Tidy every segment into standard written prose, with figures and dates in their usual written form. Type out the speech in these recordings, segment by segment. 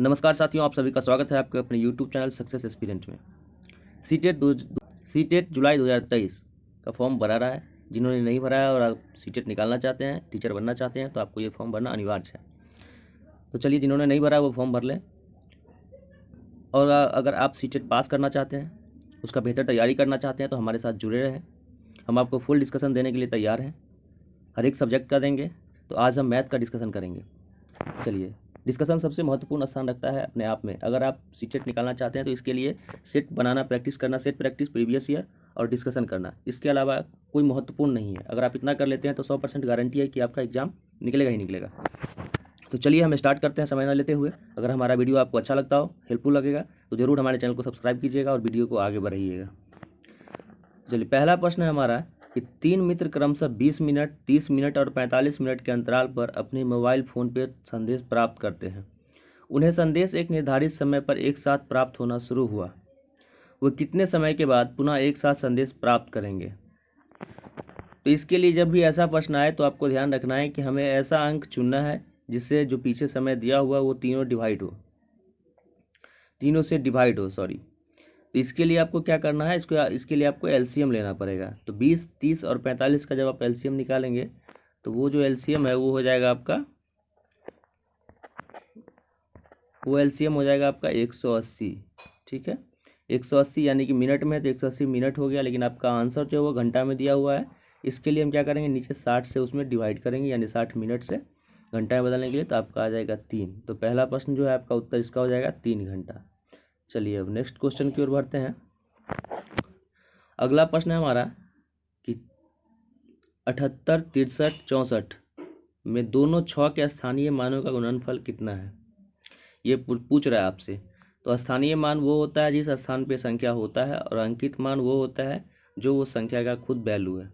नमस्कार साथियों, आप सभी का स्वागत है आपके अपने यूट्यूब चैनल सक्सेस एस्पिरेंट में। सीटेट जुलाई 2023 का फॉर्म भरा रहा है। जिन्होंने नहीं भरा है और आप सीटेट निकालना चाहते हैं, टीचर बनना चाहते हैं, तो आपको ये फॉर्म भरना अनिवार्य है। तो चलिए, जिन्होंने नहीं भरा वो फॉर्म भर लें। और अगर आप सीटेट पास करना चाहते हैं, उसका बेहतर तैयारी करना चाहते हैं, तो हमारे साथ जुड़े रहें। हम आपको फुल डिस्कशन देने के लिए तैयार हैं, हर एक सब्जेक्ट का देंगे। तो आज हम मैथ का डिस्कशन करेंगे। चलिए, डिस्कशन सबसे महत्वपूर्ण स्थान रखता है अपने आप में। अगर आप सीटेट निकालना चाहते हैं तो इसके लिए सेट बनाना, प्रैक्टिस करना, सेट प्रैक्टिस प्रीवियस ईयर और डिस्कशन करना, इसके अलावा कोई महत्वपूर्ण नहीं है। अगर आप इतना कर लेते हैं तो 100% गारंटी है कि आपका एग्जाम निकलेगा ही निकलेगा। तो चलिए हम स्टार्ट करते हैं समय न लेते हुए। अगर हमारा वीडियो आपको अच्छा लगता हो, हेल्पफुल लगेगा, तो ज़रूर हमारे चैनल को सब्सक्राइब कीजिएगा और वीडियो को आगे बढ़ाइएगा। चलिए, पहला प्रश्न है हमारा कि 3 मित्र क्रमशः 20 मिनट, 30 मिनट और 45 मिनट के अंतराल पर अपने मोबाइल फ़ोन पर संदेश प्राप्त करते हैं। उन्हें संदेश एक निर्धारित समय पर एक साथ प्राप्त होना शुरू हुआ। वो कितने समय के बाद पुनः एक साथ संदेश प्राप्त करेंगे? तो इसके लिए जब भी ऐसा प्रश्न आए तो आपको ध्यान रखना है कि हमें ऐसा अंक चुनना है जिससे जो पीछे समय दिया हुआ वो तीनों से डिवाइड हो। तो इसके लिए आपको क्या करना है, इसके लिए आपको एलसीएम लेना पड़ेगा। तो 20, 30 और 45 का जब आप एलसीएम निकालेंगे तो वो जो एलसीएम है वो हो जाएगा आपका 180। ठीक है, 180 यानी कि मिनट में है तो 180 मिनट हो गया। लेकिन आपका आंसर जो है वो घंटा में दिया हुआ है। इसके लिए हम क्या करेंगे, नीचे 60 से उसमें डिवाइड करेंगे, यानी 60 मिनट से घंटा में बदलने के लिए तो आपका आ जाएगा 3। तो पहला प्रश्न जो है आपका उत्तर इसका हो जाएगा 3 घंटा। चलिए, अब नेक्स्ट क्वेश्चन की ओर बढ़ते हैं। अगला प्रश्न है हमारा कि 78, 63, 64 में दोनों 6 के स्थानीय मानों का गुणनफल कितना है? ये पूछ रहा है आपसे। तो स्थानीय मान वो होता है जिस स्थान पे संख्या होता है, और अंकित मान वो होता है जो वो संख्या का खुद वैल्यू है।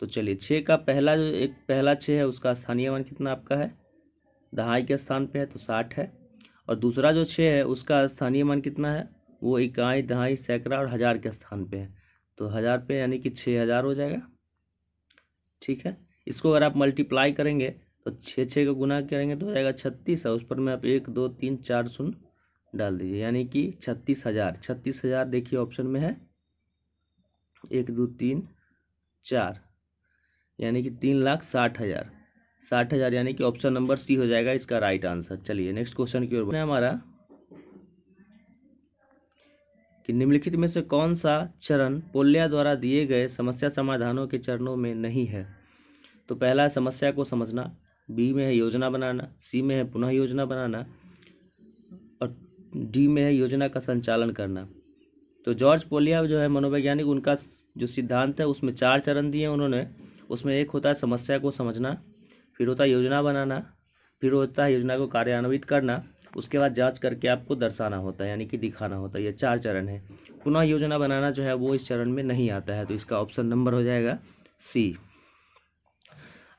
तो चलिए, 6 का पहला 6 है उसका स्थानीय मान कितना आपका है? दहाई के स्थान पे है तो 60 है। और दूसरा जो 6 है उसका स्थानीय मान कितना है? वो इकाई, दहाई, सैकड़ा और हज़ार के स्थान पे है। तो 1000 पे यानी कि 6000 हो जाएगा। ठीक है, इसको अगर आप मल्टीप्लाई करेंगे तो 6 को गुना करेंगे तो हो जाएगा 36, और उस पर में आप 1, 2, 3, 4 शून्य डाल दीजिए, यानी कि 36,000। 36,000 देखिए ऑप्शन में है 1, 2, 3, 4, यानी कि 3,60,000। 60,000 यानी कि ऑप्शन नंबर सी हो जाएगा इसका राइट आंसर। चलिए, नेक्स्ट क्वेश्चन की ओर बढ़ते हैं हमारा कि निम्नलिखित में से कौन सा चरण पोल्या द्वारा दिए गए समस्या समाधानों के चरणों में नहीं है? तो पहला है समस्या को समझना, बी में है योजना बनाना, सी में है पुनः योजना बनाना, और डी में है योजना का संचालन करना। तो जॉर्ज पोलिया जो है मनोवैज्ञानिक, उनका जो सिद्धांत है उसमें 4 चरण दिए उन्होंने। उसमें एक होता है समस्या को समझना, फिर होता है योजना बनाना, फिर होता है योजना को कार्यान्वित करना, उसके बाद जांच करके आपको दर्शाना होता है, यानी कि दिखाना होता है। ये 4 चरण है। पुनः योजना बनाना जो है वो इस चरण में नहीं आता है, तो इसका ऑप्शन नंबर हो जाएगा सी।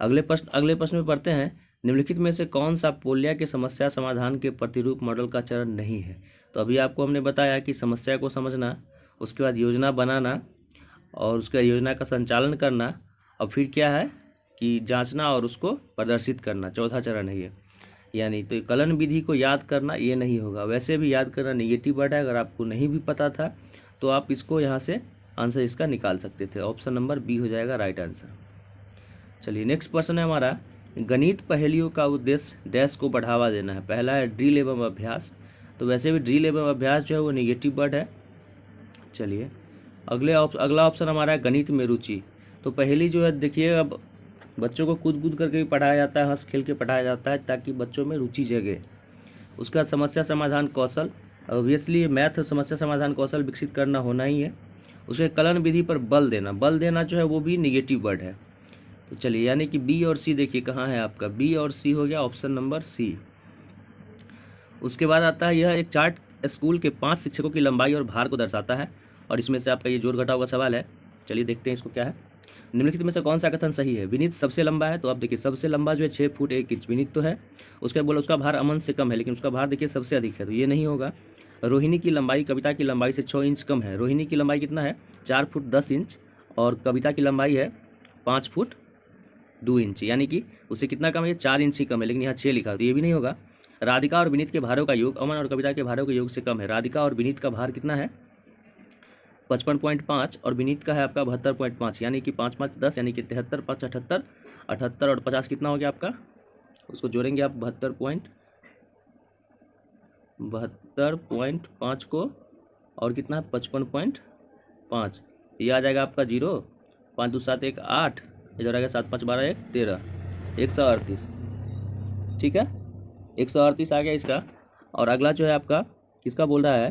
अगले प्रश्न में पढ़ते हैं, निम्नलिखित में से कौन सा पोलिया के समस्या समाधान के प्रतिरूप मॉडल का चरण नहीं है? तो अभी आपको हमने बताया कि समस्या को समझना, उसके बाद योजना बनाना, और उसके बाद योजना का संचालन करना, और फिर क्या है कि जांचना और उसको प्रदर्शित करना, चौथा चरण है ये। यानी तो कलन विधि को याद करना ये नहीं होगा। वैसे भी याद करना नेगेटिव वर्ड है, अगर आपको नहीं भी पता था तो आप इसको यहाँ से आंसर इसका निकाल सकते थे। ऑप्शन नंबर बी हो जाएगा राइट आंसर। चलिए, नेक्स्ट प्रश्न है हमारा, गणित पहेलियों का उद्देश्य डैश को बढ़ावा देना है। पहला है ड्रिल एवं अभ्यास। तो वैसे भी ड्रिल एवं अभ्यास जो है वो नेगेटिव वर्ड है। चलिए, अगला ऑप्शन हमारा है गणित में रुचि। तो पहेली जो है देखिए, अब बच्चों को कूद करके भी पढ़ाया जाता है, हंस खेल के पढ़ाया जाता है ताकि बच्चों में रुचि जगे। उसका समस्या समाधान कौशल, ऑब्वियसली मैथ समस्या समाधान कौशल विकसित करना होना ही है। उसके कलन विधि पर बल देना जो है वो भी नेगेटिव वर्ड है। तो चलिए, यानी कि बी और सी देखिए कहाँ है आपका, बी और सी हो गया ऑप्शन नंबर सी। उसके बाद आता है यह एक चार्ट स्कूल के 5 शिक्षकों की लंबाई और भार को दर्शाता है, और इसमें से आपका ये जोड़ घटाव का सवाल है। चलिए देखते हैं इसको क्या है। निम्नलिखित में से कौन सा कथन सही है? विनीत सबसे लंबा है। तो आप देखिए सबसे लंबा जो है 6 फुट 1 इंच विनीत तो है। उसके बोला उसका भार अमन से कम है, लेकिन उसका भार देखिए सबसे अधिक है, तो ये नहीं होगा। रोहिणी की लंबाई कविता की लंबाई से 6 इंच कम है। रोहिणी की लंबाई कितना है? 4 फुट 10 इंच, और कविता की लंबाई है 5 फुट 2 इंच, यानी कि उससे कितना कम है? 4 इंच ही कम है, लेकिन यहाँ 6 लिखा है, तो ये भी नहीं होगा। राधिका और विनीत के भारों का योग अमन और कविता के भारों के योग से कम है। राधिका और विनीत का भार कितना है? 55.5 और विनीत का है आपका 72.5, यानी कि 5 5 10, यानी कि 73 5 78, 78 और 50 कितना हो गया आपका? उसको जोड़ेंगे आप 72.5 को, और कितना है 55.5, ये आ जाएगा आपका 0, 5 2 7 1 8, इधर आ गया 7 5 12 1 13, 138। ठीक है, 138 आ गया इसका। और अगला जो है आपका किसका बोल रहा है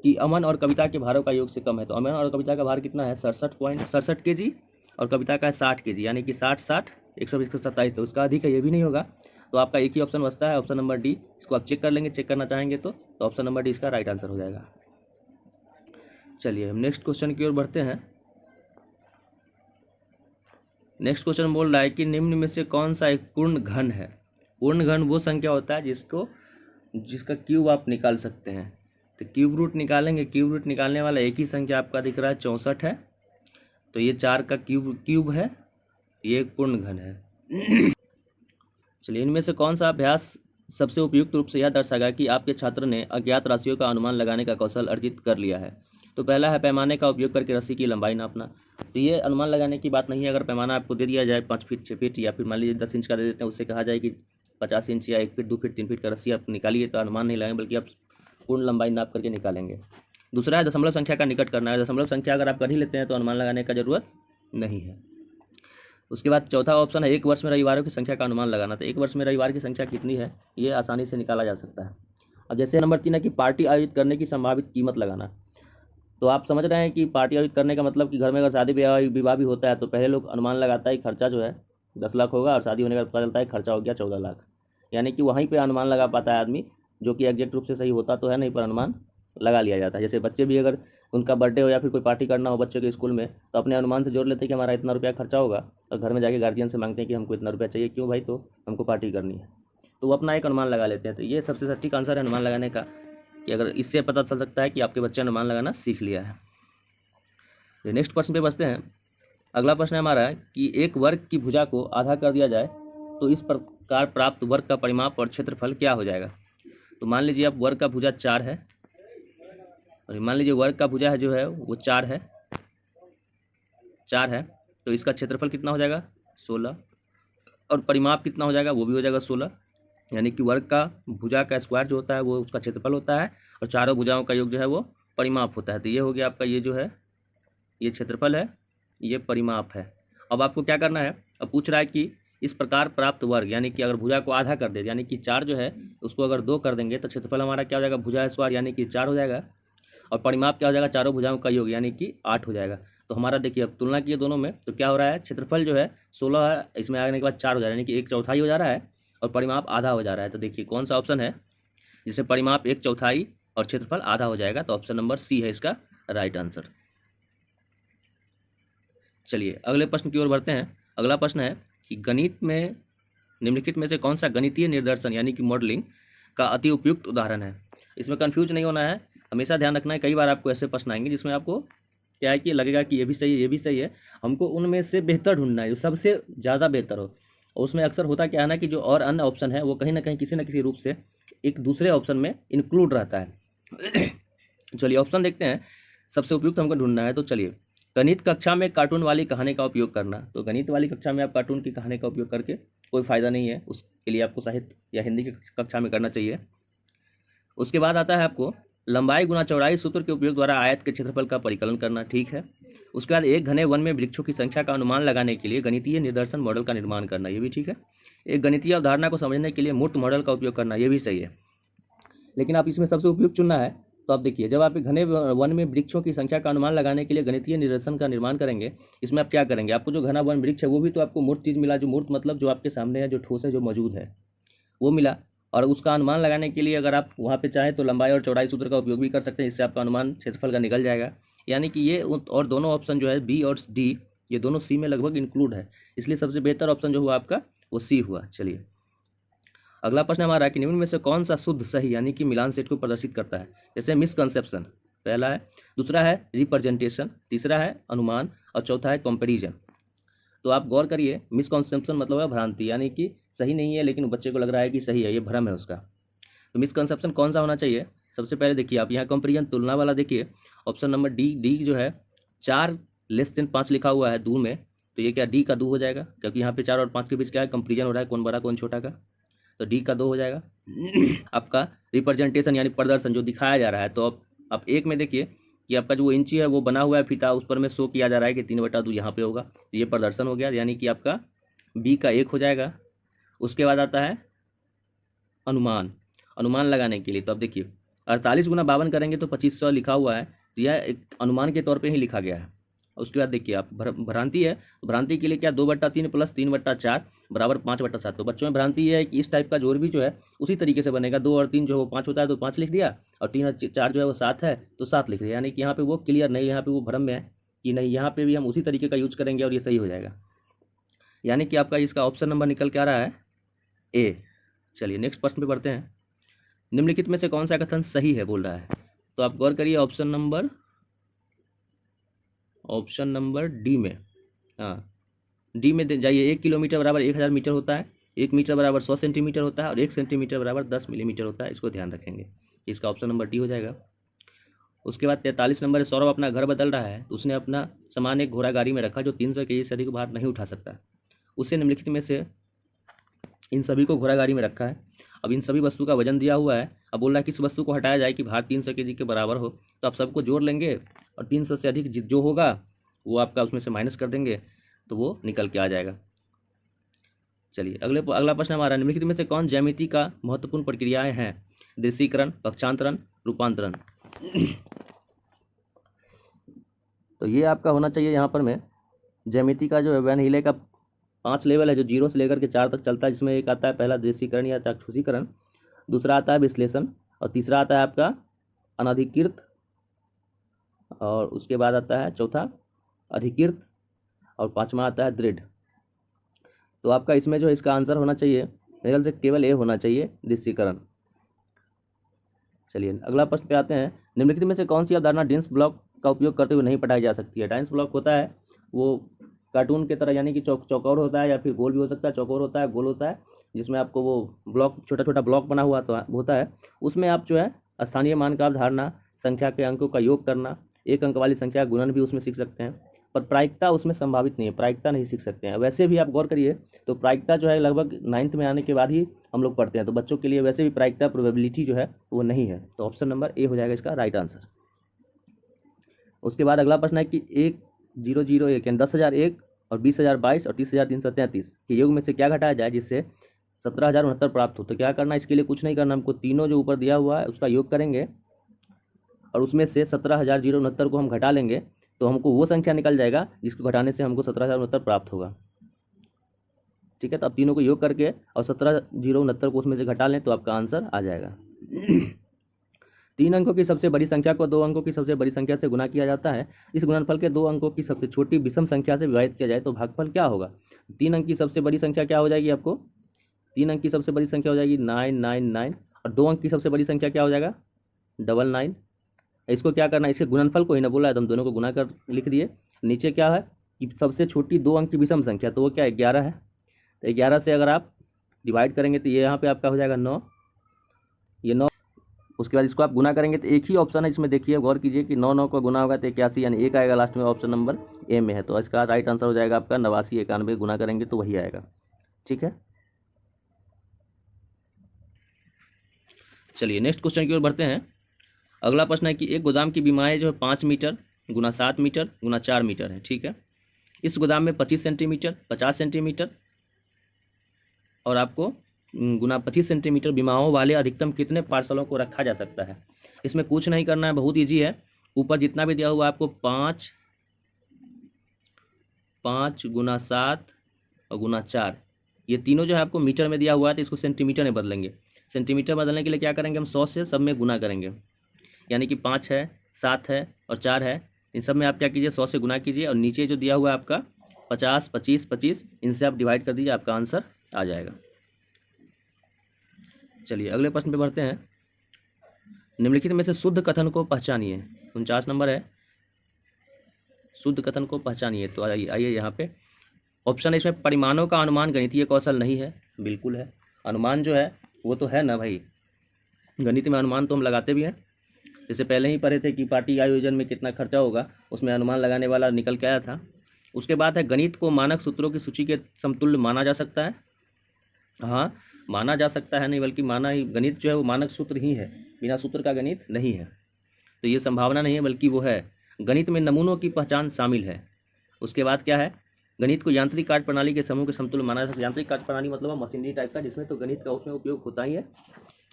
कि अमन और कविता के भारों का योग से कम है। तो अमन और कविता का भार कितना है? 67.67 kg, और कविता का है 60 kg, यानी कि 60 60 127। तो उसका अधिक है, ये भी नहीं होगा। तो आपका एक ही ऑप्शन बचता है, ऑप्शन नंबर डी। इसको आप चेक कर लेंगे, चेक करना चाहेंगे तो ऑप्शन नंबर डी इसका राइट आंसर हो जाएगा। चलिए हम नेक्स्ट क्वेश्चन की ओर बढ़ते हैं। नेक्स्ट क्वेश्चन बोल रहा है कि निम्न में से कौन सा एक पूर्ण घन है? पूर्ण घन वो संख्या होता है जिसका क्यूब आप निकाल सकते हैं। तो क्यूब रूट निकालेंगे, क्यूब रूट निकालने वाला एक ही संख्या आपका दिख रहा है 64 है, तो ये 4 का क्यूब है, ये एक पूर्ण घन है। चलिए इनमें से कौन सा अभ्यास सबसे उपयुक्त रूप से यह दर्शाएगा कि आपके छात्र ने अज्ञात राशियों का अनुमान लगाने का कौशल अर्जित कर लिया है? तो पहला है पैमाने का उपयोग करके रस्सी की लंबाई नापना। तो ये अनुमान लगाने की बात नहीं है। अगर पैमाना आपको दे दिया जाए 5 फीट 6 फीट, या फिर मान लीजिए 10 इंच का दे देते हैं, उससे कहा जाए कि 50 इंच या 1 फीट 2 फीट 3 फीट का रस्सी आप निकालिए, तो अनुमान नहीं लगाएंगे, बल्कि आप पूर्ण लंबाई नाप करके निकालेंगे। दूसरा है दशमलव संख्या का निकट करना है। दशमलव संख्या अगर आप कर ही लेते हैं तो अनुमान लगाने का जरूरत नहीं है। उसके बाद चौथा ऑप्शन है एक वर्ष में रविवारों की संख्या का अनुमान लगाना। तो एक वर्ष में रविवार की संख्या कितनी है, ये आसानी से निकाला जा सकता है। अब जैसे नंबर 3 है कि पार्टी आयोजित करने की संभावित कीमत लगाना। तो आप समझ रहे हैं कि पार्टी आयोजित करने का मतलब कि घर में अगर शादी विवाह भी होता है तो पहले लोग अनुमान लगाता है खर्चा जो है 10 लाख होगा, और शादी होने का पता चलता है खर्चा हो गया 14 लाख। यानी कि वहीं पे अनुमान लगा पाता है आदमी, जो कि एग्जैक्ट रूप से सही होता तो है नहीं, पर अनुमान लगा लिया जाता है। जैसे बच्चे भी अगर उनका बर्थडे हो या फिर कोई पार्टी करना हो बच्चे के स्कूल में, तो अपने अनुमान से जोड़ लेते हैं कि हमारा इतना रुपया खर्चा होगा, और घर में जाके गार्जियन से मांगते हैं कि हमको इतना रुपया चाहिए, क्यों भाई, तो हमको पार्टी करनी है। तो वो अपना एक अनुमान लगा लेते हैं। तो ये सबसे सटीक आंसर है अनुमान लगाने का, कि अगर इससे पता चल सकता है कि आपके बच्चे अनुमान लगाना सीख लिया है। नेक्स्ट प्रश्न पे बचते हैं। अगला प्रश्न है हमारा कि एक वर्ग की भुजा को आधा कर दिया जाए तो इस प्रकार प्राप्त वर्ग का परिमाप और क्षेत्रफल क्या हो जाएगा? तो मान लीजिए अब वर्ग का भुजा 4 है, और मान लीजिए वर्ग का भुजा है जो है वो 4 है, तो इसका क्षेत्रफल कितना हो जाएगा? 16, और परिमाप कितना हो जाएगा? वो भी हो जाएगा 16। यानी कि वर्ग का भुजा का स्क्वायर जो होता है वो उसका क्षेत्रफल होता है, और चारों भुजाओं का योग जो है वो परिमाप होता है। तो ये हो गया आपका, ये जो है ये क्षेत्रफल है, ये परिमाप है। अब आपको क्या करना है, अब पूछ रहा है कि इस प्रकार प्राप्त वर्ग, यानी कि अगर भुजा को आधा कर दे, यानी कि 4 जो है उसको अगर 2 कर देंगे तो क्षेत्रफल हमारा क्या हो जाएगा? भुजा स्क्वायर, यानी कि 4 हो जाएगा, और परिमाप क्या हो जाएगा? चारों भुजाओं का योग, यानी कि 8 हो जाएगा। तो हमारा देखिए अब तुलना किए दोनों में, तो क्या हो रहा है? क्षेत्रफल जो है 16 है, इसमें आने के बाद 4 हो जा रहा है, यानी कि 1/4 हो जा रहा है, और परिमाप आधा हो जा रहा है। तो देखिए कौन सा ऑप्शन है जिससे परिमाप 1/4 और क्षेत्रफल आधा हो जाएगा? तो ऑप्शन नंबर सी है इसका राइट आंसर। चलिए अगले प्रश्न की ओर बढ़ते हैं। अगला प्रश्न है कि गणित में निम्नलिखित में से कौन सा गणितीय निर्देशन यानी कि मॉडलिंग का अति उपयुक्त उदाहरण है? इसमें कंफ्यूज नहीं होना है, हमेशा ध्यान रखना है। कई बार आपको ऐसे प्रश्न आएंगे जिसमें आपको क्या है कि लगेगा कि ये भी सही है, ये भी सही है, हमको उनमें से बेहतर ढूंढना है जो सबसे ज़्यादा बेहतर हो। और उसमें अक्सर होता क्या है ना कि जो और अन्य ऑप्शन है वो कहीं ना कहीं किसी न किसी रूप से एक दूसरे ऑप्शन में इंक्लूड रहता है। चलिए ऑप्शन देखते हैं, सबसे उपयुक्त हमको ढूंढना है। तो चलिए, गणित कक्षा में कार्टून वाली कहानी का उपयोग करना। तो गणित वाली कक्षा में आप कार्टून की कहानी का उपयोग करके कोई फ़ायदा नहीं है, उसके लिए आपको साहित्य या हिंदी की कक्षा में करना चाहिए। उसके बाद आता है आपको लंबाई गुना चौड़ाई सूत्र के उपयोग द्वारा आयत के क्षेत्रफल का परिकलन करना, ठीक है। उसके बाद एक घने वन में वृक्षों की संख्या का अनुमान लगाने के लिए गणितीय निदर्शन मॉडल का निर्माण करना, ये भी ठीक है। एक गणितीय अवधारणा को समझने के लिए मूर्त मॉडल का उपयोग करना, ये भी सही है। लेकिन आप इसमें सबसे उपयुक्त चुनना है। तो आप देखिए, जब आप एक घने वन में वृक्षों की संख्या का अनुमान लगाने के लिए गणितीय निदर्शन का निर्माण करेंगे, इसमें आप क्या करेंगे, आपको जो घना वन वृक्ष है वो भी तो आपको मूर्त चीज़ मिला, जो मूर्त मतलब जो आपके सामने है, जो ठोस है, जो मौजूद है, वो मिला। और उसका अनुमान लगाने के लिए अगर आप वहाँ पे चाहें तो लंबाई और चौड़ाई सूत्र का उपयोग भी कर सकते हैं, इससे आपका अनुमान क्षेत्रफल का निकल जाएगा। यानी कि ये और दोनों ऑप्शन जो है बी और डी, ये दोनों सी में लगभग इंक्लूड है, इसलिए सबसे बेहतर ऑप्शन जो हुआ आपका वो सी हुआ। चलिए अगला प्रश्न हमारा कि निम्न में से कौन सा शुद्ध सही यानी कि मिलान सेट को प्रदर्शित करता है? जैसे मिसकंसेप्शन पहला है, दूसरा है रिप्रेजेंटेशन, तीसरा है अनुमान, और चौथा है कंपैरिजन। तो तो आप गौर करिए, मिसकॉन्सेप्शन मतलब है भ्रांति, यानी कि सही नहीं है लेकिन बच्चे को लग रहा है कि सही है, ये भ्रम है उसका। तो मिसकॉन्सेप्शन कौन सा होना चाहिए? सबसे पहले देखिए आप यहाँ कंपेरिजन तुलना वाला देखिए, ऑप्शन नंबर डी जो है 4<5 लिखा हुआ है दो में, तो ये क्या डी का 2 हो जाएगा, क्योंकि यहाँ पे 4 और 5 के बीच क्या है, कंपेरिजन हो रहा है कौन बड़ा कौन छोटा का, तो डी का 2 हो जाएगा। आपका रिप्रेजेंटेशन यानी प्रदर्शन जो दिखाया जा रहा है, तो आप एक में देखिए कि आपका जो इंची है वो बना हुआ है फीता, उस पर में शो किया जा रहा है कि 3/2 यहाँ पे होगा, तो ये प्रदर्शन हो गया, यानी कि आपका बी का 1 हो जाएगा। उसके बाद आता है अनुमान लगाने के लिए, तो अब देखिए 48 गुना 52 करेंगे तो 2500 लिखा हुआ है, तो यह एक अनुमान के तौर पे ही लिखा गया है। उसके बाद देखिए आप भ्रांति है, तो भ्रांति के लिए क्या 2/3 प्लस 3/4 बराबर 5/7। तो बच्चों में भ्रांति ये है कि इस टाइप का जोड़ भी जो है उसी तरीके से बनेगा, 2 और 3 जो है वो 5 होता है तो 5 लिख दिया, और 3 और 4 जो है वो 7 है तो 7 लिख दिया, यानी कि यहाँ पे वो क्लियर नहीं, यहाँ पे वो भ्रम में है कि नहीं, यहाँ पे भी हम उसी तरीके का यूज करेंगे और ये सही हो जाएगा, यानी कि आपका इसका ऑप्शन नंबर निकल के आ रहा है ए। चलिए नेक्स्ट प्रश्न पे बढ़ते हैं। निम्नलिखित में से कौन सा कथन सही है बोल रहा है, तो आप गौर करिए ऑप्शन नंबर डी में, हाँ डी में जाइए। 1 किलोमीटर बराबर 1000 मीटर होता है, 1 मीटर बराबर 100 सेंटीमीटर होता है, और 1 सेंटीमीटर बराबर 10 मिलीमीटर होता है, इसको ध्यान रखेंगे, इसका ऑप्शन नंबर डी हो जाएगा। उसके बाद 43 नंबर है, सौरभ अपना घर बदल रहा है, तो उसने अपना सामान एक घोड़ा गाड़ी में रखा जो 300 केजी से अधिक भार नहीं उठा सकता, उसे निम्नलिखित में से इन सभी को घोड़ा गाड़ी में रखा है। अब इन सभी वस्तु का वजन दिया हुआ है, अब बोल रहा है किस वस्तु को हटाया जाए कि भार 300 केजी के बराबर हो, तो आप सबको जोड़ लेंगे और 300 से अधिक जो होगा वो आपका उसमें से माइनस कर देंगे, तो वो निकल के आ जाएगा। चलिए अगला प्रश्न हमारा, निम्नलिखित में से कौन ज्यामिति का महत्वपूर्ण प्रक्रियाएं हैं? दृश्यीकरण, पक्षांतरण, रूपांतरण। तो ये आपका होना चाहिए यहाँ पर में ज्यामिति का जो है वैन हिले का 5 लेवल है, जो 0 से लेकर के 4 तक चलता है, जिसमें एक आता है पहला दृश्यीकरण या चाक्षुषीकरण, दूसरा आता है विश्लेषण, और तीसरा आता है आपका अनधिकृत, और उसके बाद आता है चौथा अधिकृत, और पांचवा आता है दृढ़। तो आपका इसमें जो इसका आंसर होना चाहिए मेरे ख्याल से केवल ए होना चाहिए, दृश्यीकरण। चलिए अगला प्रश्न पे आते हैं। निम्नलिखित में से कौन सी अवधारणा डेंस ब्लॉक का उपयोग करते हुए नहीं पढ़ाई जा सकती है? डेंस ब्लॉक होता है वो कार्टून की तरह, यानी कि चौकोर होता है या फिर गोल भी हो सकता है, चौकोर होता है, गोल होता है, जिसमें आपको वो ब्लॉक छोटा छोटा ब्लॉक बना हुआ तो होता है, उसमें आप जो है स्थानीय मान का अवधारणा, संख्या के अंकों का योग करना, एक अंक वाली संख्या गुणन भी उसमें सीख सकते हैं, पर प्रायिकता उसमें संभावित नहीं है, प्रायिकता नहीं सीख सकते हैं। वैसे भी आप गौर करिए तो प्रायिकता जो है लगभग 9th में आने के बाद ही हम लोग पढ़ते हैं, तो बच्चों के लिए वैसे भी प्रायिकता प्रोबेबिलिटी जो है वो नहीं है, तो ऑप्शन नंबर ए हो जाएगा इसका राइट आंसर। उसके बाद अगला प्रश्न है कि 1001 यानी 10,001 और 20,022 और 30,333 के योग में से क्या घटाया जाए जिससे 17,069 प्राप्त हो? तो क्या करना, इसके लिए कुछ नहीं करना, हमको तीनों जो ऊपर दिया हुआ है उसका योग करेंगे और उसमें से 17,069 को हम घटा लेंगे, तो हमको वो संख्या निकल जाएगा जिसको घटाने से हमको 17,069 प्राप्त होगा। ठीक है, तो अब तीनों को योग करके और 17,069 को उसमें से घटा लें तो आपका आंसर आ जाएगा। 3 अंकों की सबसे बड़ी संख्या को 2 अंकों की सबसे बड़ी संख्या से गुना किया जाता है। इस गुणनफल के 2 अंकों की सबसे छोटी विषम संख्या से विभाजित किया जाए तो भागफल क्या होगा? 3 अंक की सबसे बड़ी संख्या क्या हो जाएगी आपको? 3 अंक की सबसे बड़ी संख्या हो जाएगी 999, और 2 अंक की सबसे बड़ी संख्या क्या हो जाएगा? 99। इसको क्या करना है, इसके गुणनफल को ही ना बोला है तो हम दोनों को गुना कर लिख दिए। नीचे क्या है कि सबसे छोटी 2 अंक की विषम संख्या, तो वो क्या 11 है, तो 11 से अगर आप डिवाइड करेंगे तो ये यहाँ पे आपका हो जाएगा 9, ये 9। उसके बाद इसको आप गुना करेंगे तो एक ही ऑप्शन है इसमें, देखिए गौर कीजिए कि 9 का गुना होगा तो 81, यानी 1 आएगा लास्ट में, ऑप्शन नंबर ए में है, तो इसका राइट आंसर हो जाएगा आपका 89, 91 गुना करेंगे तो वही आएगा। ठीक है, चलिए नेक्स्ट क्वेश्चन की ओर बढ़ते हैं। अगला प्रश्न है कि एक गोदाम की बीमाएँ जो है 5 मीटर गुना 7 मीटर गुना 4 मीटर है। ठीक है, इस गोदाम में 25 सेंटीमीटर, 50 सेंटीमीटर और आपको गुना 25 सेंटीमीटर बीमाओं वाले अधिकतम कितने पार्सलों को रखा जा सकता है? इसमें कुछ नहीं करना है, बहुत ईजी है। ऊपर जितना भी दिया हुआ है आपको 5 गुना 7 और गुना 4, ये तीनों जो है आपको मीटर में दिया हुआ है, तो इसको सेंटीमीटर में बदलेंगे। सेंटीमीटर बदलने के लिए क्या करेंगे, हम 100 से सब में गुना करेंगे, यानी कि 5 है, 7 है और 4 है, इन सब में आप क्या कीजिए 100 से गुना कीजिए, और नीचे जो दिया हुआ है आपका 50, 25, 25, इनसे आप डिवाइड कर दीजिए, आपका आंसर आ जाएगा। चलिए अगले प्रश्न पे बढ़ते हैं। निम्नलिखित में से शुद्ध कथन को पहचानिए। 49 नंबर है, शुद्ध कथन को पहचानिए। तो आइए यहाँ पे ऑप्शन है इसमें परिमाणों का अनुमान गणितीय कौशल नहीं है, बिल्कुल है। अनुमान जो है वो तो है ना भाई, गणित में अनुमान तो हम लगाते भी हैं। जैसे पहले ही पढ़े थे कि पार्टी आयोजन में कितना खर्चा होगा, उसमें अनुमान लगाने वाला निकल के आया था। उसके बाद है गणित को मानक सूत्रों की सूची के समतुल्य माना जा सकता है। हाँ, माना जा सकता है नहीं बल्कि माना ही, गणित जो है वो मानक सूत्र ही है, बिना सूत्र का गणित नहीं है। तो ये संभावना नहीं है बल्कि वो है। गणित में नमूनों की पहचान शामिल है। उसके बाद क्या है, गणित को यांत्रिक कार्य प्रणाली के समूह के समतुल्य माना जा सकता है। यांत्रिक कार्य प्रणाली मतलब मशीनरी टाइप का, जिसमें तो गणित का उसमें उपयोग होता ही है,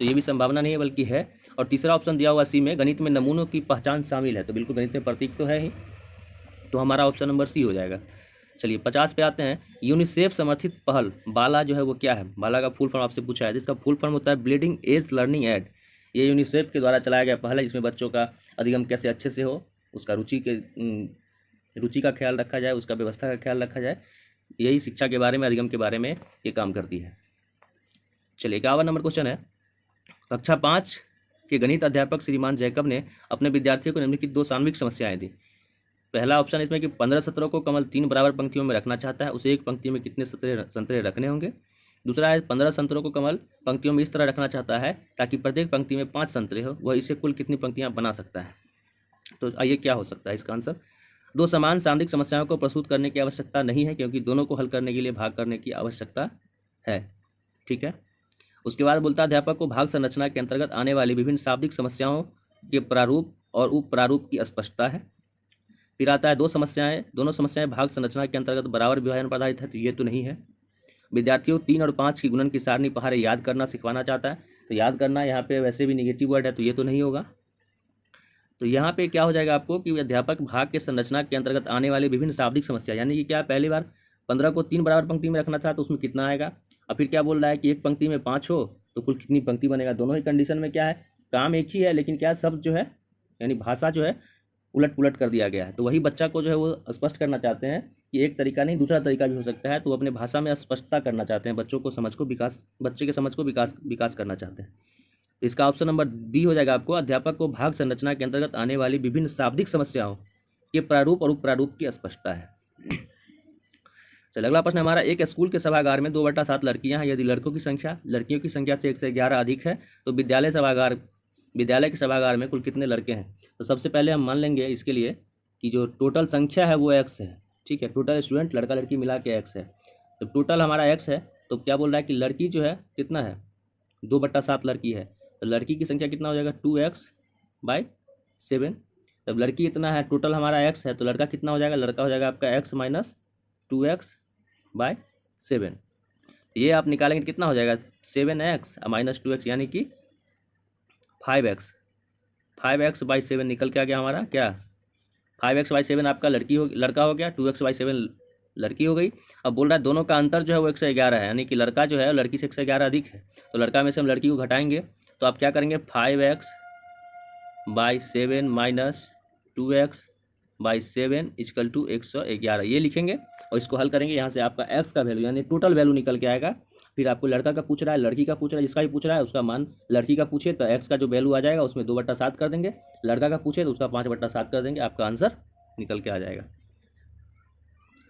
तो ये भी संभावना नहीं है बल्कि है। और तीसरा ऑप्शन दिया हुआ सी में, गणित में नमूनों की पहचान शामिल है, तो बिल्कुल गणित में प्रतीक तो है ही, तो हमारा ऑप्शन नंबर सी हो जाएगा। चलिए 50 पे आते हैं। यूनिसेफ समर्थित पहल बाला जो है वो क्या है, बाला का फुल फॉर्म आपसे पूछा है, जिसका फुल फॉर्म होता है ब्लीडिंग एज लर्निंग एड। ये यूनिसेफ के द्वारा चलाया गया पहल है, जिसमें बच्चों का अधिगम कैसे अच्छे से हो, उसका रुचि का ख्याल रखा जाए, उसका व्यवस्था का ख्याल रखा जाए, यही शिक्षा के बारे में, अधिगम के बारे में ये काम करती है। चलिए 51 नंबर क्वेश्चन है। कक्षा 5 के गणित अध्यापक श्रीमान जैकब ने अपने विद्यार्थियों को निम्नलिखित 2 सान्विक समस्याएं दी। पहला ऑप्शन इसमें कि 15 संतरों को कमल 3 बराबर पंक्तियों में रखना चाहता है, उसे एक पंक्ति में कितने संतरे रखने होंगे। दूसरा है 15 संतरों को कमल पंक्तियों में इस तरह रखना चाहता है ताकि प्रत्येक पंक्ति में 5 संतरे हो, वह इसे कुल कितनी पंक्तियां बना सकता है। तो आइए क्या हो सकता है इसका आंसर। 2 समान सांख्यिक समस्याओं को प्रस्तुत करने की आवश्यकता नहीं है, क्योंकि दोनों को हल करने के लिए भाग करने की आवश्यकता है। ठीक है। उसके बाद बोलता है अध्यापक को भाग संरचना के अंतर्गत आने वाली विभिन्न शाब्दिक समस्याओं के प्रारूप और उप प्रारूप की स्पष्टता है। फिर आता है 2 समस्याएं, दोनों समस्याएं भाग संरचना के अंतर्गत बराबर विभाजन पर आधारित है, तो ये तो नहीं है। विद्यार्थियों 3 और 5 की गुणन की सारणी पहाड़े याद करना सिखवाना चाहता है, तो याद करना यहाँ पे वैसे भी निगेटिव वर्ड है, तो ये तो नहीं होगा। तो यहाँ पे क्या हो जाएगा आपको कि अध्यापक भाग के संरचना के अंतर्गत आने वाली विभिन्न शाब्दिक समस्या, यानी कि क्या पहली बार 15 को 3 बराबर पंक्ति में रखना था, तो उसमें कितना आएगा। और फिर क्या बोल रहा है कि एक पंक्ति में 5 हो तो कुल कितनी पंक्ति बनेगा। दोनों ही कंडीशन में क्या है, काम एक ही है, लेकिन क्या शब्द जो है यानी भाषा जो है उलट पुलट कर दिया गया है। तो वही बच्चा को जो है वो स्पष्ट करना चाहते हैं कि एक तरीका नहीं दूसरा तरीका भी हो सकता है, तो वो अपने भाषा में स्पष्टता करना चाहते हैं, बच्चों को समझ को विकास, बच्चे के समझ को विकास करना चाहते हैं। तो इसका ऑप्शन नंबर बी हो जाएगा आपको, अध्यापक को भाग संरचना के अंतर्गत आने वाली विभिन्न शाब्दिक समस्याओं के प्रारूप और उपप्रारूप की स्पष्टता है। चलिए अगला प्रश्न हमारा, एक स्कूल के सभागार में 2/7 लड़कियां हैं, यदि लड़कों की संख्या से 1 से 11 अधिक है तो विद्यालय के सभागार में कुल कितने लड़के हैं। तो सबसे पहले हम मान लेंगे इसके लिए कि जो टोटल संख्या है वो x है। ठीक है, टोटल स्टूडेंट लड़का लड़की मिला के x है, तो टोटल हमारा x है। तो क्या बोल रहा है कि लड़की जो है कितना है, 2/7 लड़की है, तो लड़की की संख्या कितना हो जाएगा 2x/7। तब लड़की इतना है, टोटल हमारा x है, तो लड़का कितना हो जाएगा, लड़का हो जाएगा आपका x - 2x/7। ये आप निकालेंगे कितना हो जाएगा 7x - 2x यानी कि 5x। 5x/7 निकल के आ गया हमारा क्या, 5x/7 आपका लड़का हो गया, 2x/7 लड़की हो गई। अब बोल रहा है दोनों का अंतर जो है वो 1 से 11 है, यानी कि लड़का जो है लड़की से 1 से 11 अधिक है, तो लड़का में से हम लड़की को घटाएंगे, तो आप क्या करेंगे 5x/7 - 2x/7 = 111 ये लिखेंगे और इसको हल करेंगे। यहाँ से आपका x का वैल्यू यानी टोटल वैल्यू निकल के आएगा। फिर आपको लड़का का पूछ रहा है, लड़की का पूछ रहा है, जिसका भी पूछ रहा है उसका मान, लड़की का पूछे तो x का जो वैल्यू आ जाएगा उसमें 2/7 कर देंगे, लड़का का पूछे तो उसका 5/7 कर देंगे, आपका आंसर निकल के आ जाएगा।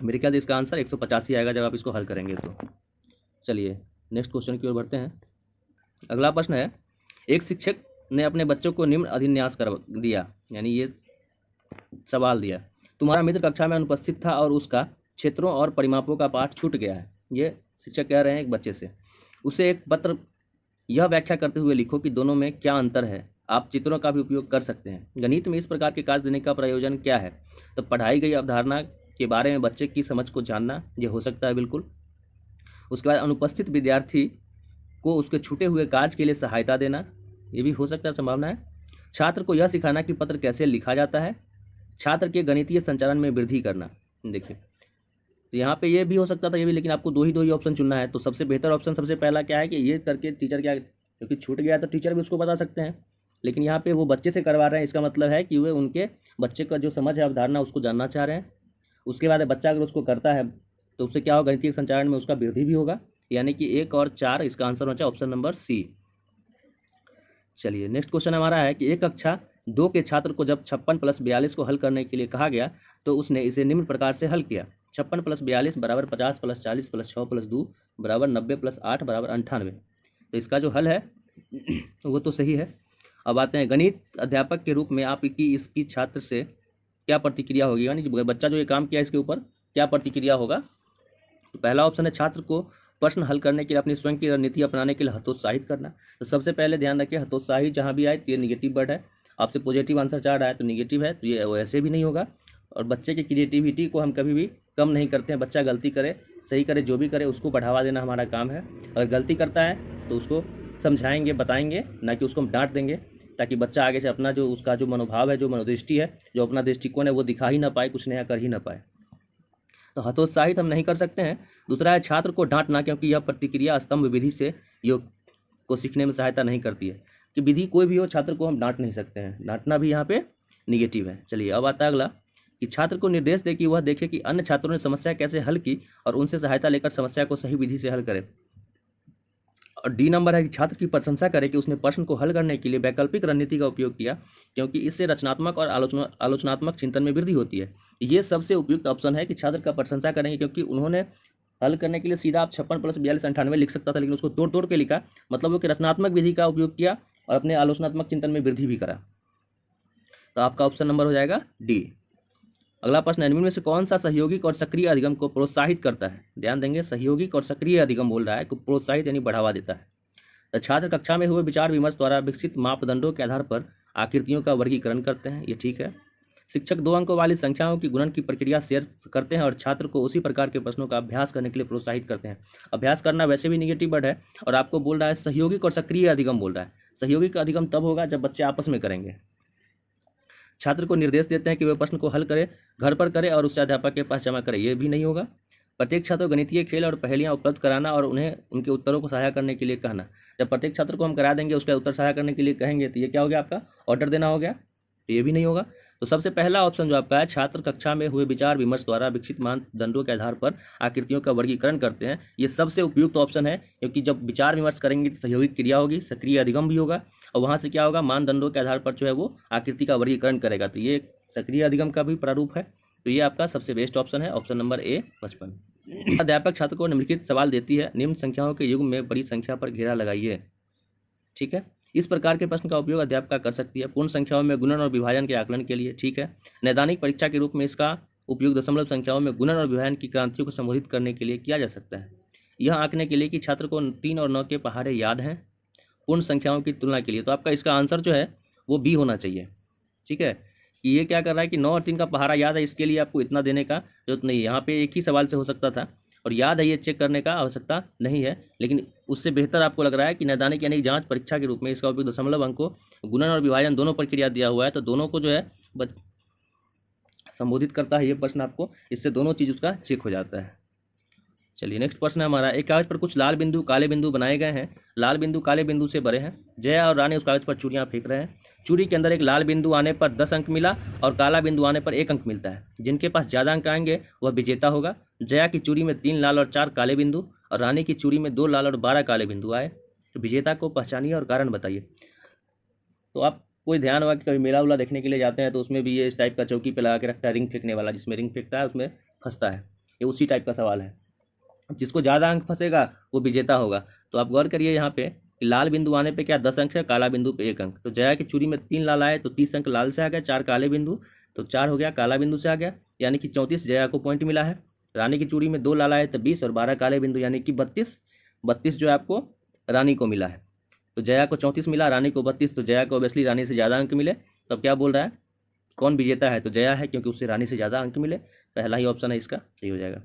मेरे ख्याल से इसका आंसर 185 आएगा जब आप इसको हल करेंगे तो। चलिए नेक्स्ट क्वेश्चन की ओर बढ़ते हैं। अगला प्रश्न है, एक शिक्षक ने अपने बच्चों को निम्न अभिन्यास कर दिया, यानी ये सवाल दिया, तुम्हारा मित्र कक्षा में अनुपस्थित था और उसका क्षेत्रों और परिमापों का पाठ छूट गया है। ये शिक्षक कह रहे हैं एक बच्चे से, उसे एक पत्र यह व्याख्या करते हुए लिखो कि दोनों में क्या अंतर है। आप चित्रों का भी उपयोग कर सकते हैं। गणित में इस प्रकार के कार्य देने का प्रयोजन क्या है। तो पढ़ाई गई अवधारणा के बारे में बच्चे की समझ को जानना, ये हो सकता है बिल्कुल। उसके बाद अनुपस्थित विद्यार्थी को उसके छूटे हुए कार्य के लिए सहायता देना, ये भी हो सकता है, संभावना है। छात्र को यह सिखाना कि पत्र कैसे लिखा जाता है। छात्र के गणितीय संचालन में वृद्धि करना। देखिए तो यहाँ पे ये भी हो सकता था, ये भी, लेकिन आपको दो ही ऑप्शन चुनना है। तो सबसे बेहतर ऑप्शन सबसे पहला क्या है कि ये करके टीचर क्या, क्योंकि छूट गया तो टीचर भी उसको बता सकते हैं, लेकिन यहाँ पे वो बच्चे से करवा रहे हैं, इसका मतलब है कि वे उनके बच्चे का जो समझ है अवधारणा उसको जानना चाह रहे हैं। उसके बाद बच्चा अगर उसको करता है तो उससे क्या होगा, गणितीय संचालन में उसका वृद्धि भी होगा, यानी कि 1 और 4 इसका आंसर होना चाहिए ऑप्शन नंबर सी। चलिए नेक्स्ट क्वेश्चन हमारा है कि एक कक्षा 2 के छात्र को जब 56 + 42 को हल करने के लिए कहा गया तो उसने इसे निम्न प्रकार से हल किया। 56 + 42 = 50 + 40 + 6 + 2 = 90 + 8 = 98। तो इसका जो हल है वो तो सही है। अब आते हैं गणित अध्यापक के रूप में आपकी इसकी छात्र से क्या प्रतिक्रिया होगी, यानी बच्चा जो ये काम किया इसके ऊपर क्या प्रतिक्रिया होगा। तो पहला ऑप्शन है छात्र को प्रश्न हल करने के लिए अपनी स्वयं की रणनीति अपनाने के लिए हतोत्साहित करना। तो सबसे पहले ध्यान रखिए हतोत्साहित जहाँ भी आए तो ये निगेटिव वर्ड है, आपसे पॉजिटिव आंसर चाह रहा है तो निगेटिव है, तो ये वैसे भी नहीं होगा। और बच्चे की क्रिएटिविटी को हम कभी भी कम नहीं करते हैं, बच्चा गलती करे सही करे जो भी करे उसको बढ़ावा देना हमारा काम है। अगर गलती करता है तो उसको समझाएंगे बताएंगे, ना कि उसको हम डांट देंगे, ताकि बच्चा आगे से अपना जो उसका जो मनोभाव है, जो मनोदृष्टि है, जो अपना दृष्टिकोण है वो दिखा ही ना पाए, कुछ नया कर ही ना पाए। तो हतोत्साहित हम नहीं कर सकते हैं। दूसरा है छात्र को डांटना, क्योंकि यह प्रतिक्रिया स्तंभ विधि से योग को सीखने में सहायता नहीं करती है। कि विधि कोई भी हो, छात्र को हम डांट नहीं सकते हैं, डांटना भी यहाँ पे निगेटिव है। चलिए अब आता है अगला कि छात्र को निर्देश दे कि वह देखे कि अन्य छात्रों ने समस्या कैसे हल की और उनसे सहायता लेकर समस्या को सही विधि से हल करे। और डी नंबर है कि छात्र की प्रशंसा करे कि उसने प्रश्न को हल करने के लिए वैकल्पिक रणनीति का उपयोग किया, क्योंकि इससे रचनात्मक और आलोचनात्मक चिंतन में वृद्धि होती है। ये सबसे उपयुक्त ऑप्शन है कि छात्र का प्रशंसा करेंगे, क्योंकि उन्होंने हल करने के लिए सीधा आप 56 + 42 = 98 लिख सकता था, लेकिन उसको तोड़ तोड़ के लिखा, मतलब वो कि रचनात्मक विधि का उपयोग किया और अपने आलोचनात्मक चिंतन में वृद्धि भी करा। तो आपका ऑप्शन नंबर हो जाएगा डी। अगला प्रश्न, निम्न में से कौन सा सहयोगिक और सक्रिय अधिगम को प्रोत्साहित करता है। ध्यान देंगे सहयोगिक और सक्रिय अधिगम बोल रहा है, को प्रोत्साहित यानी बढ़ावा देता है। तो छात्र कक्षा में हुए विचार विमर्श द्वारा विकसित मापदंडों के आधार पर आकृतियों का वर्गीकरण करते हैं, ये ठीक है। शिक्षक 2 अंकों वाली संख्याओं की गुणन की प्रक्रिया शेयर करते हैं और छात्र को उसी प्रकार के प्रश्नों का अभ्यास करने के लिए प्रोत्साहित करते हैं। अभ्यास करना वैसे भी निगेटिव वर्ड है, और आपको बोल रहा है सहयोगिक और सक्रिय अधिगम बोल रहा है। सहयोगिक अधिगम तब होगा जब बच्चे आपस में करेंगे। छात्र को निर्देश देते हैं कि वह प्रश्न को हल करे, घर पर करे और उससे अध्यापक के पास जमा करे, ये भी नहीं होगा। प्रत्येक छात्र को गणितीय खेल और पहेलियाँ उपलब्ध कराना और उन्हें उनके उत्तरों को साझा करने के लिए कहना। जब प्रत्येक छात्र को हम करा देंगे उसका उत्तर साझा करने के लिए कहेंगे तो ये क्या हो गया, आपका ऑर्डर देना हो गया, तो ये भी नहीं होगा। तो सबसे पहला ऑप्शन जो आपका है, छात्र कक्षा में हुए विचार विमर्श द्वारा विकसित मानदंडों के आधार पर आकृतियों का वर्गीकरण करते हैं, ये सबसे उपयुक्त ऑप्शन है, क्योंकि जब विचार विमर्श करेंगे तो सहयोगिक क्रिया होगी, सक्रिय अधिगम भी होगा, और वहाँ से क्या होगा, मानदंडों के आधार पर जो है वो आकृति का वर्गीकरण करेगा, तो ये सक्रिय अधिगम का भी प्रारूप है। तो ये आपका सबसे बेस्ट ऑप्शन है, ऑप्शन नंबर ए 55। अध्यापक छात्र को निम्नलिखित सवाल देती है, निम्न संख्याओं के युग्म में बड़ी संख्या पर घेरा लगाइए। ठीक है, इस प्रकार के प्रश्न का उपयोग अध्यापक कर सकती है पूर्ण संख्याओं में गुणन और विभाजन के आकलन के लिए। ठीक है, नैदानिक परीक्षा के रूप में इसका उपयोग दशमलव संख्याओं में गुणन और विभाजन की क्रांतियों को संबोधित करने के लिए किया जा सकता है। यह आंकने के लिए कि छात्र को 3 और 9 के पहाड़े याद हैं पूर्ण संख्याओं की तुलना के लिए। तो आपका इसका आंसर जो है वो बी होना चाहिए। ठीक है, कि ये क्या कर रहा है कि 9 और 3 का पहाड़ा याद है, इसके लिए आपको इतना देने का जरूरत नहीं है। यहाँ पे एक ही सवाल से हो सकता था, और याद है ये चेक करने का आवश्यकता नहीं है, लेकिन उससे बेहतर आपको लग रहा है कि नैदानिक यानी जांच परीक्षा के रूप में इसका उपयोग दशमलव अंकों गुणन और विभाजन दोनों प्रक्रिया दिया हुआ है, तो दोनों को जो है संबोधित करता है ये प्रश्न आपको, इससे दोनों चीज़ उसका चेक हो जाता है। चलिए नेक्स्ट प्रश्न है हमारा, एक कागज पर कुछ लाल बिंदु काले बिंदु बनाए गए हैं, लाल बिंदु काले बिंदु से बड़े हैं। जया और रानी उस कागज पर चूड़ियाँ फेंक रहे हैं। चूड़ी के अंदर एक लाल बिंदु आने पर 10 अंक मिला और काला बिंदु आने पर 1 अंक मिलता है। जिनके पास ज़्यादा अंक आएंगे वह विजेता होगा। जया की चूड़ी में 3 लाल और 4 काले बिंदु और रानी की चूड़ी में 2 लाल और 12 काले बिंदु आए, तो विजेता को पहचानिए और कारण बताइए। तो आप कोई ध्यान होगा कि कभी मेला उला देखने के लिए जाते हैं तो उसमें भी ये इस टाइप का चौकी पे लगा के रखता है रिंग फेंकने वाला, जिसमें रिंग फेंकता है उसमें फंसता है, ये उसी टाइप का सवाल है। जिसको ज़्यादा अंक फंसेगा वो विजेता होगा। तो आप गौर करिए यहाँ पे कि लाल बिंदु आने पे क्या 10 अंक है, काला बिंदु पे 1 अंक। तो जया की चूड़ी में 3 लाल आए तो 30 अंक लाल से आ गया, 4 काले बिंदु तो 4 हो गया, काला बिंदु से आ गया, यानी कि 34 जया को पॉइंट मिला है। रानी की चूड़ी में 2 लाल आए तो 20 और 12 काले बिंदु यानी कि 32 जो है आपको रानी को मिला है। तो जया को 34 मिला, रानी को 32, तो जया को ऑब्वियसली रानी से ज़्यादा अंक मिले। तो अब क्या बोल रहा है, कौन विजेता है, तो जया है, क्योंकि उससे रानी से ज़्यादा अंक मिले। पहला ही ऑप्शन है इसका सही हो जाएगा।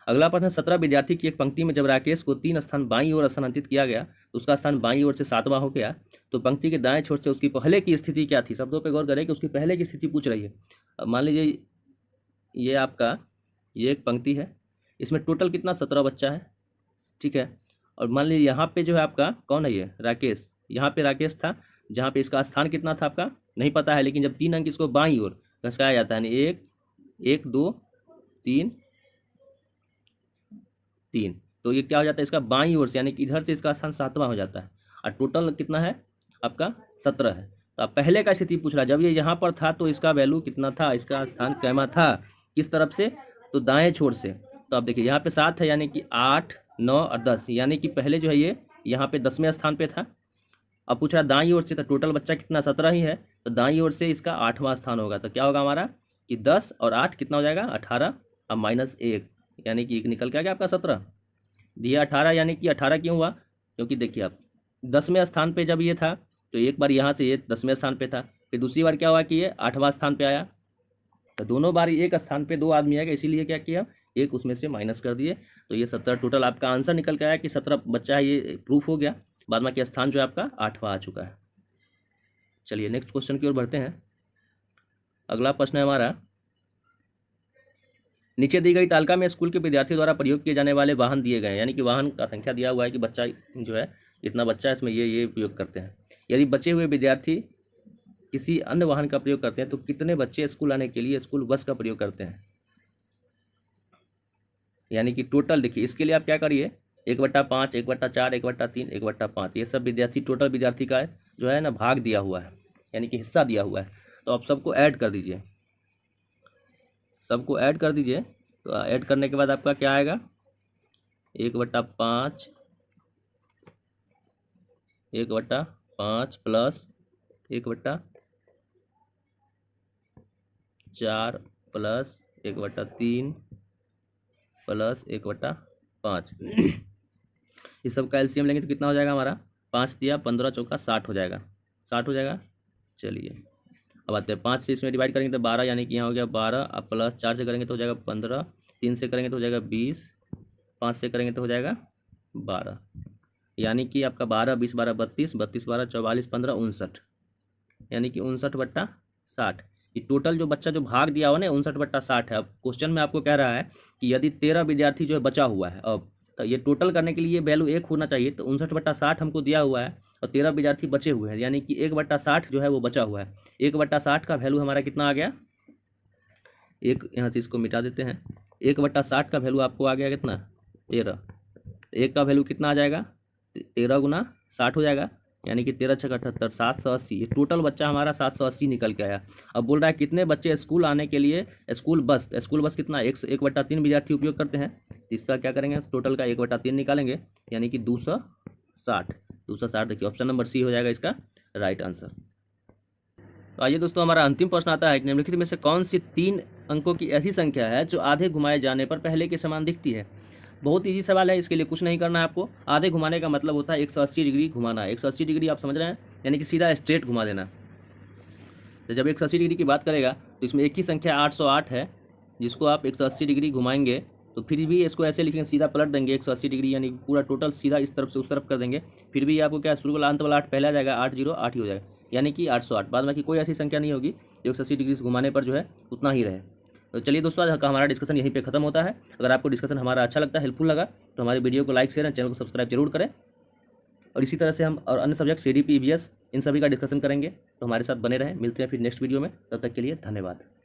अगला प्रश्न, 17 विद्यार्थी की एक पंक्ति में जब राकेश को 3 स्थान बाईं ओर स्थानांतरित किया गया तो उसका स्थान बाईं ओर से 7वां हो गया, तो पंक्ति के दाएं छोर से उसकी पहले की स्थिति क्या थी। शब्दों पे गौर करें कि उसकी पहले की स्थिति पूछ रही है। अब मान लीजिए ये आपका ये एक पंक्ति है, इसमें टोटल कितना 17 बच्चा है। ठीक है, और मान लीजिए यहाँ पे जो है आपका कौन है, ये राकेश, यहाँ पे राकेश था, जहाँ पे इसका स्थान कितना था आपका नहीं पता है, लेकिन जब 3 अंक इसको बाईं ओर घसकाया जाता है, यानी 1 2 3 3, तो ये क्या हो जाता है इसका बाईं ओर से, यानी कि इधर से इसका स्थान 7वां हो जाता है, और टोटल कितना है आपका 17 है। तो आप पहले का स्थिति पूछ रहा है, जब ये यहाँ पर था तो इसका वैल्यू कितना था, इसका स्थान कैमा था, किस तरफ से तो दाएं छोर से, तो आप देखिए यहाँ पे 7 है, यानी कि 8, 9 और 10, यानी कि पहले जो है ये यहाँ पे 10वें स्थान पे था। अब पूछ रहा दाईं ओर से, तो टोटल बच्चा कितना 17 ही है, तो दाईं ओर से इसका 8वां स्थान होगा। तो क्या होगा हमारा कि 10 और 8 कितना हो जाएगा 18, अब -1, यानी कि 1 निकल के आ गया आपका 17। दिया 18, यानी कि 18 क्यों हुआ, क्योंकि देखिए आप 10वें स्थान पे जब ये था तो एक बार यहाँ से ये 10वें स्थान पे था, फिर दूसरी बार क्या हुआ कि ये 8वां स्थान पे आया, तो दोनों बार एक स्थान पे 2 आदमी आएगा, इसीलिए क्या किया एक उसमें से माइनस कर दिए। तो ये 17 टोटल आपका आंसर निकल के आया कि 17 बच्चा है, ये प्रूफ हो गया। बाद में क्या स्थान जो है आपका 8वां आ चुका है। चलिए नेक्स्ट क्वेश्चन की ओर बढ़ते हैं। अगला प्रश्न है हमारा, नीचे दी गई तालिका में स्कूल के विद्यार्थियों द्वारा प्रयोग किए जाने वाले वाहन दिए गए हैं, यानी कि वाहन का संख्या दिया हुआ है कि बच्चा जो है इतना बच्चा इसमें ये उपयोग करते हैं। यदि बचे हुए विद्यार्थी किसी अन्य वाहन का प्रयोग करते हैं तो कितने बच्चे स्कूल आने के लिए स्कूल बस का प्रयोग करते हैं। यानी कि टोटल देखिए, इसके लिए आप क्या करिए 1/5, 1/4, 1/3, 1/5, ये सब विद्यार्थी टोटल विद्यार्थी का जो है ना भाग दिया हुआ है, यानी कि हिस्सा दिया हुआ है। तो आप सबको ऐड कर दीजिए, सबको ऐड कर दीजिए। तो ऐड करने के बाद आपका क्या आएगा 1/5, 1/5 प्लस 1/4 प्लस 1/3 प्लस 1/5। इस सब का एलसीएम लेंगे तो कितना हो जाएगा हमारा 5 दिया 15 चौका 60 हो जाएगा, 60 हो जाएगा। चलिए अब आते हैं 5 से इसमें डिवाइड करेंगे तो 12, यानी कि यहाँ हो गया 12, अब प्लस 4 से करेंगे तो हो जाएगा 15, 3 से करेंगे तो हो जाएगा 20, 5 से करेंगे तो हो जाएगा 12, यानी कि आपका 12, 20, 12, 32, 32, 12, 44, 15, 59, यानी कि 59/60। ये टोटल जो बच्चा जो भाग दिया हुआ ना 59/60 है। अब क्वेश्चन में आपको कह रहा है कि यदि 13 विद्यार्थी जो है बचा हुआ है, अब तो ये टोटल करने के लिए वैल्यू 1 होना चाहिए, तो 59/60 हमको दिया हुआ है और 13 विद्यार्थी बचे हुए हैं, यानी कि 1/60 जो है वो बचा हुआ है। 1/60 का वैल्यू हमारा कितना आ गया, एक यहाँ से इसको मिटा देते हैं, 1/60 का वैल्यू आपको आ गया कितना 13, एक का वैल्यू कितना आ जाएगा 13 × 60 हो जाएगा, यानी कि 13 × 6 = 78, 780। ये टोटल बच्चा हमारा 780 निकल के आया। अब बोल रहा है कितने बच्चे स्कूल आने के लिए स्कूल बस कितना 1/3 विद्यार्थी उपयोग करते हैं, तो इसका क्या करेंगे टोटल का 1/3 निकालेंगे, यानी कि 260। देखिए ऑप्शन नंबर सी हो जाएगा इसका राइट आंसर। तो आइए दोस्तों हमारा अंतिम प्रश्न आता है, निम्नलिखित में से कौन सी 3 अंकों की ऐसी संख्या है जो आधे घुमाए जाने पर पहले के समान दिखती है। बहुत ईजी सवाल है, इसके लिए कुछ नहीं करना है आपको। आधे घुमाने का मतलब होता है 180 डिग्री घुमाना है। 180 डिग्री आप समझ रहे हैं, यानी कि सीधा स्ट्रेट घुमा देना। तो जब 180 डिग्री की बात करेगा तो इसमें एक ही संख्या 808 है, जिसको आप 180 डिग्री घुमाएंगे तो फिर भी इसको ऐसे लिखेंगे, सीधा पलट देंगे 180 डिग्री, यानी पूरा टोटल सीधा इस तरफ से उस तरफ कर देंगे। फिर भी आपको क्या शुरू वाला अंत वाला 8 पहले आ जाएगा, 808 ही हो जाएगा, यानी कि 808। बाद में कि कोई ऐसी संख्या नहीं होगी जो 180 डिग्री से घुमाने पर जो है उतना ही रहे। तो चलिए दोस्तों आज का हमारा डिस्कशन यहीं पे खत्म होता है। अगर आपको डिस्कशन हमारा अच्छा लगता है, हेल्पफुल लगा, तो हमारे वीडियो को लाइक शेयर और चैनल को सब्सक्राइब जरूर करें। और इसी तरह से हम और अन्य सब्जेक्ट CDP EVS इन सभी का डिस्कशन करेंगे, तो हमारे साथ बने रहें। मिलते हैं फिर नेक्स्ट वीडियो में, तब तक के लिए धन्यवाद।